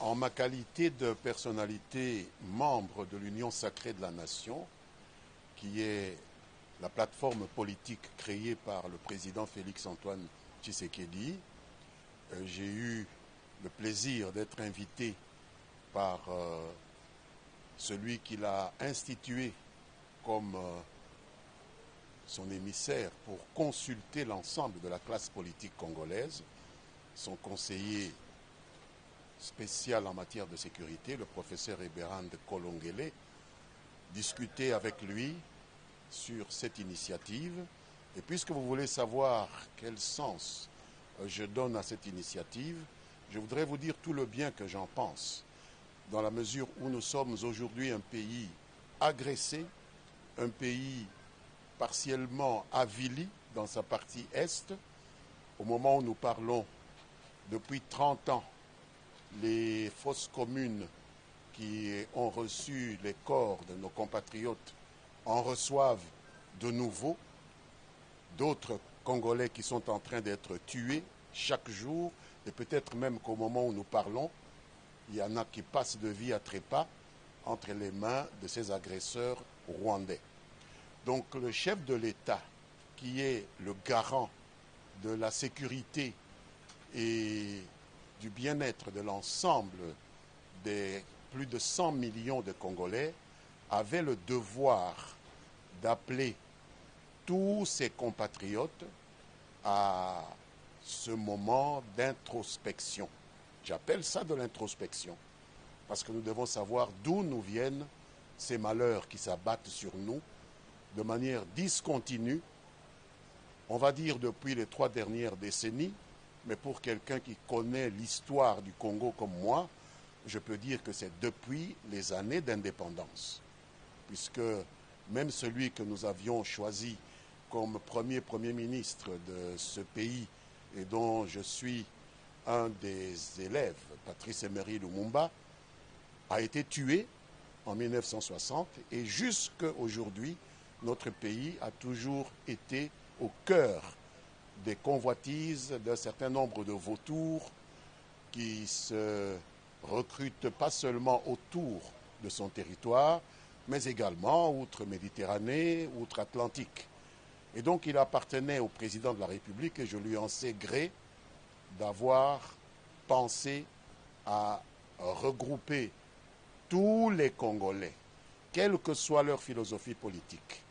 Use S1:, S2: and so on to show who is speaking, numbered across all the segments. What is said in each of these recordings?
S1: En ma qualité de personnalité membre de l'Union sacrée de la Nation, qui est la plateforme politique créée par le président Félix-Antoine Tshisekedi, j'ai eu le plaisir d'être invité par celui qui l'a institué comme son émissaire pour consulter l'ensemble de la classe politique congolaise, son conseiller spécial en matière de sécurité, le professeur Eberhard Kolongele, discuter avec lui sur cette initiative. Et puisque vous voulez savoir quel sens je donne à cette initiative, je voudrais vous dire tout le bien que j'en pense, dans la mesure où nous sommes aujourd'hui un pays agressé, un pays partiellement avili dans sa partie est. Au moment où nous parlons, depuis 30 ans, les fosses communes qui ont reçu les corps de nos compatriotes en reçoivent de nouveau. D'autres Congolais qui sont en train d'être tués chaque jour, et peut-être même qu'au moment où nous parlons, il y en a qui passent de vie à trépas entre les mains de ces agresseurs rwandais. Donc le chef de l'État, qui est le garant de la sécurité et du bien-être de l'ensemble des plus de 100 millions de Congolais, avait le devoir d'appeler tous ses compatriotes à ce moment d'introspection. J'appelle ça de l'introspection, parce que nous devons savoir d'où nous viennent ces malheurs qui s'abattent sur nous de manière discontinue, on va dire depuis les 3 dernières décennies, mais pour quelqu'un qui connaît l'histoire du Congo comme moi, je peux dire que c'est depuis les années d'indépendance. Puisque même celui que nous avions choisi comme premier ministre de ce pays et dont je suis un des élèves, Patrice Emery Lumumba, a été tué en 1960 et jusqu'à aujourd'hui, notre pays a toujours été au cœur des convoitises d'un certain nombre de vautours qui se recrutent pas seulement autour de son territoire, mais également outre-Méditerranée, outre-Atlantique. Et donc il appartenait au président de la République, et je lui en sais gré, d'avoir pensé à regrouper tous les Congolais, quelle que soit leur philosophie politique,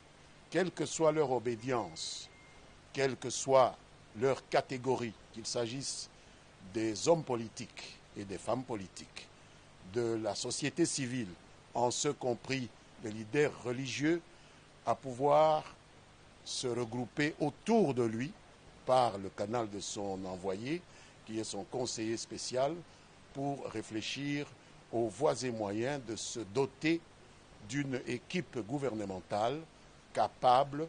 S1: quelle que soit leur obédience, quelle que soit leur catégorie, qu'il s'agisse des hommes politiques et des femmes politiques, de la société civile, en ce compris les leaders religieux, à pouvoir se regrouper autour de lui par le canal de son envoyé, qui est son conseiller spécial, pour réfléchir aux voies et moyens de se doter d'une équipe gouvernementale capable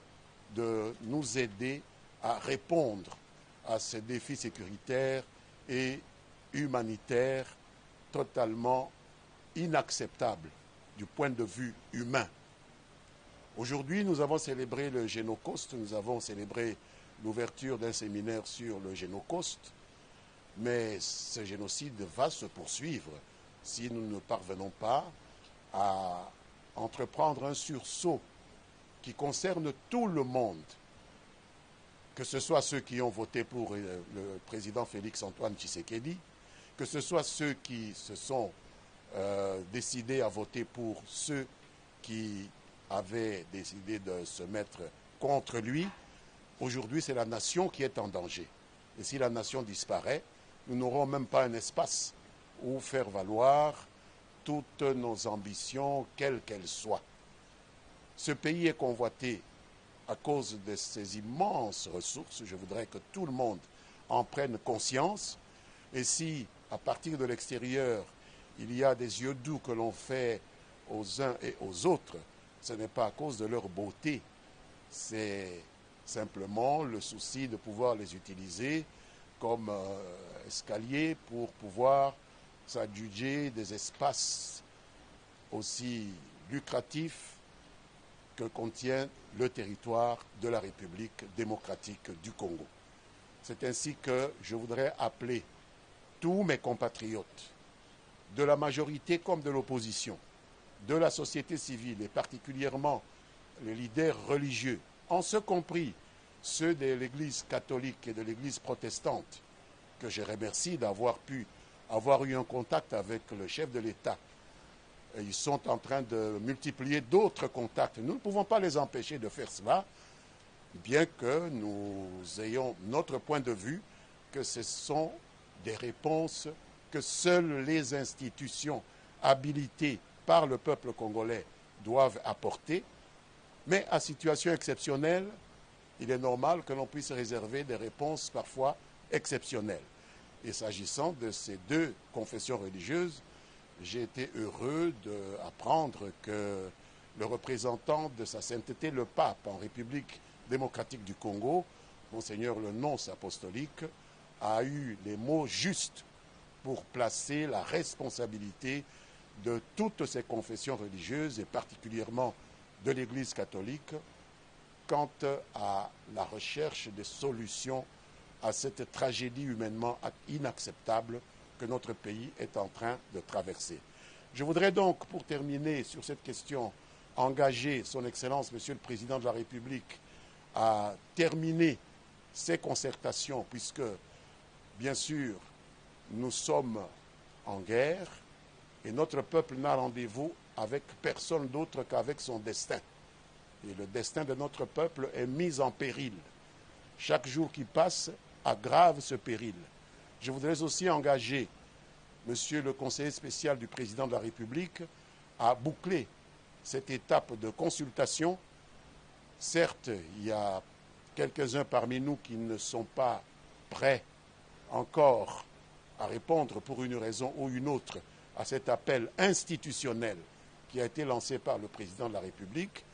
S1: de nous aider à répondre à ces défis sécuritaires et humanitaires totalement inacceptables du point de vue humain. Aujourd'hui, nous avons célébré le Génocoste, nous avons célébré l'ouverture d'un séminaire sur le Génocoste, mais ce génocide va se poursuivre si nous ne parvenons pas à entreprendre un sursaut qui concerne tout le monde, que ce soit ceux qui ont voté pour le président Félix-Antoine Tshisekedi, que ce soit ceux qui se sont décidés à voter pour ceux qui avaient décidé de se mettre contre lui. Aujourd'hui, c'est la nation qui est en danger. Et si la nation disparaît, nous n'aurons même pas un espace où faire valoir toutes nos ambitions, quelles qu'elles soient. Ce pays est convoité à cause de ses immenses ressources. Je voudrais que tout le monde en prenne conscience. Et si, à partir de l'extérieur, il y a des yeux doux que l'on fait aux uns et aux autres, ce n'est pas à cause de leur beauté. C'est simplement le souci de pouvoir les utiliser comme escalier pour pouvoir s'adjuger des espaces aussi lucratifs que contient le territoire de la République démocratique du Congo. C'est ainsi que je voudrais appeler tous mes compatriotes de la majorité comme de l'opposition, de la société civile et particulièrement les leaders religieux, en ce compris ceux de l'Église catholique et de l'Église protestante, que je remercie d'avoir pu avoir eu un contact avec le chef de l'État. Ils sont en train de multiplier d'autres contacts. Nous ne pouvons pas les empêcher de faire cela, bien que nous ayons notre point de vue que ce sont des réponses que seules les institutions habilitées par le peuple congolais doivent apporter. Mais à situation exceptionnelle, il est normal que l'on puisse réserver des réponses parfois exceptionnelles. Et s'agissant de ces deux confessions religieuses, j'ai été heureux d'apprendre que le représentant de sa sainteté, le pape en République démocratique du Congo, Monseigneur le nonce apostolique, a eu les mots justes pour placer la responsabilité de toutes ces confessions religieuses et particulièrement de l'Église catholique quant à la recherche des solutions à cette tragédie humainement inacceptable que notre pays est en train de traverser. Je voudrais donc, pour terminer sur cette question, engager Son Excellence, Monsieur le Président de la République, à terminer ces concertations, puisque, bien sûr, nous sommes en guerre et notre peuple n'a rendez-vous avec personne d'autre qu'avec son destin. Et le destin de notre peuple est mis en péril. Chaque jour qui passe aggrave ce péril. Je voudrais aussi engager Monsieur le conseiller spécial du président de la République à boucler cette étape de consultation. Certes, il y a quelques-uns parmi nous qui ne sont pas prêts encore à répondre pour une raison ou une autre à cet appel institutionnel qui a été lancé par le président de la République,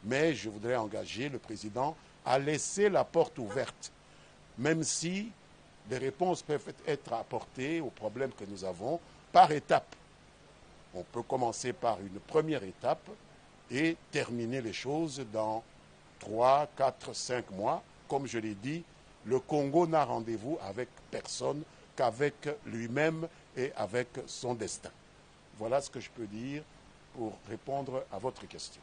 S1: mais je voudrais engager le président à laisser la porte ouverte, même si des réponses peuvent être apportées aux problèmes que nous avons par étapes. On peut commencer par une première étape et terminer les choses dans 3, 4, 5 mois. Comme je l'ai dit, le Congo n'a rendez-vous avec personne qu'avec lui-même et avec son destin. Voilà ce que je peux dire pour répondre à votre question.